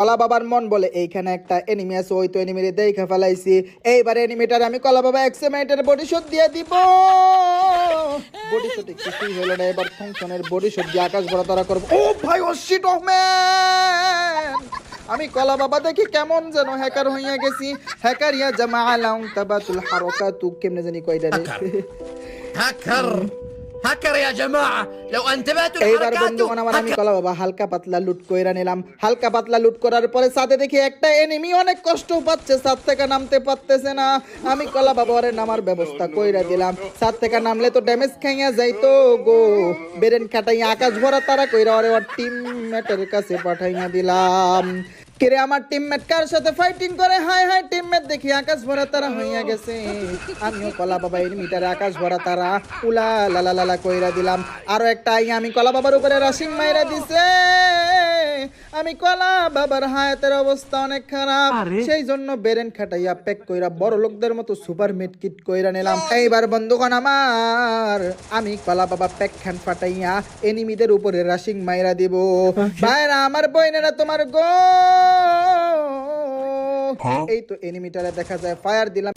কলা বাবার মন বলে এইখানে একটা এনিমি আছে, ওই তো এনিমিরে দেখে ফেলাইছি। এইবার এনিমিটার আমি কলা বাবা এক্সেমেন্টের বডি শট দিয়ে দিব। বডি শটে কিছুই হলো না, এবার থংসনের বডি শট দিয়ে আকাশ ভরা তারা করবো। ও ভাই, ও শিট, ও ম্যান, আমি কলা বাবা দেখি কেমন যেন হ্যাকার হইয়া গেছি। হ্যাকার ইয়া জামা আলাউন তাবাতুল হারাকাতু, কেমনে জানি কইডা রে। هكر هكر يا جماعة لو انتبهتوا এইবার لحركاته বন্ধুগণ আমার আমি কলা বাবা হালকা পাতলা লুট কইরা নিলাম। হালকা পাতলা লুট করার পরে সাথে দেখি একটা এনিমি অনেক কষ্ট পাচ্ছে, ছাদ থেকে নামতে পারতেছে না। আমি কলা বাবা ওরে নামার ব্যবস্থা কইরা দিলাম। ছাদ থেকে নামলে তো ড্যামেজ খাইয়া যাইতো গো। বেরেন কাটাইয়া আকাশ ভরা তারা কইরা ওরে ওর টিমমেটের কাছে পাঠাইয়া দিলাম। কিরে আমার টিমমেট কার সাথে ফাইটিং করে, হাই হাই টিমমেট দেখি আকাশ ভরা তারা হইয়া গেছে। আমিও কলা বাবা এনিমিটারে আকাশ ভরা তারা উলা লালা লালা কইরা দিলাম। আরো একটা আইয়া আমি কলা বাবার উপরে রাশিং মাইরা দিছে। আমি কলা বাবার হায়াতের অবস্থা অনেক খারাপ, সেই জন্য বেরেন খাটাইয়া প্যাক কইরা বড় লোকদের মতো সুপার মিড কিট কইরা নিলাম। এইবার বন্ধুগণ আমার আমি কলা বাবা প্যাক খান ফাটাইয়া এনিমিদের উপরে রাশিং মাইরা দিব। ভাইরা আমার বইনেরা তোমার গো। এই তো এনিমিটারে দেখা যায় ফায়ার দিলাম।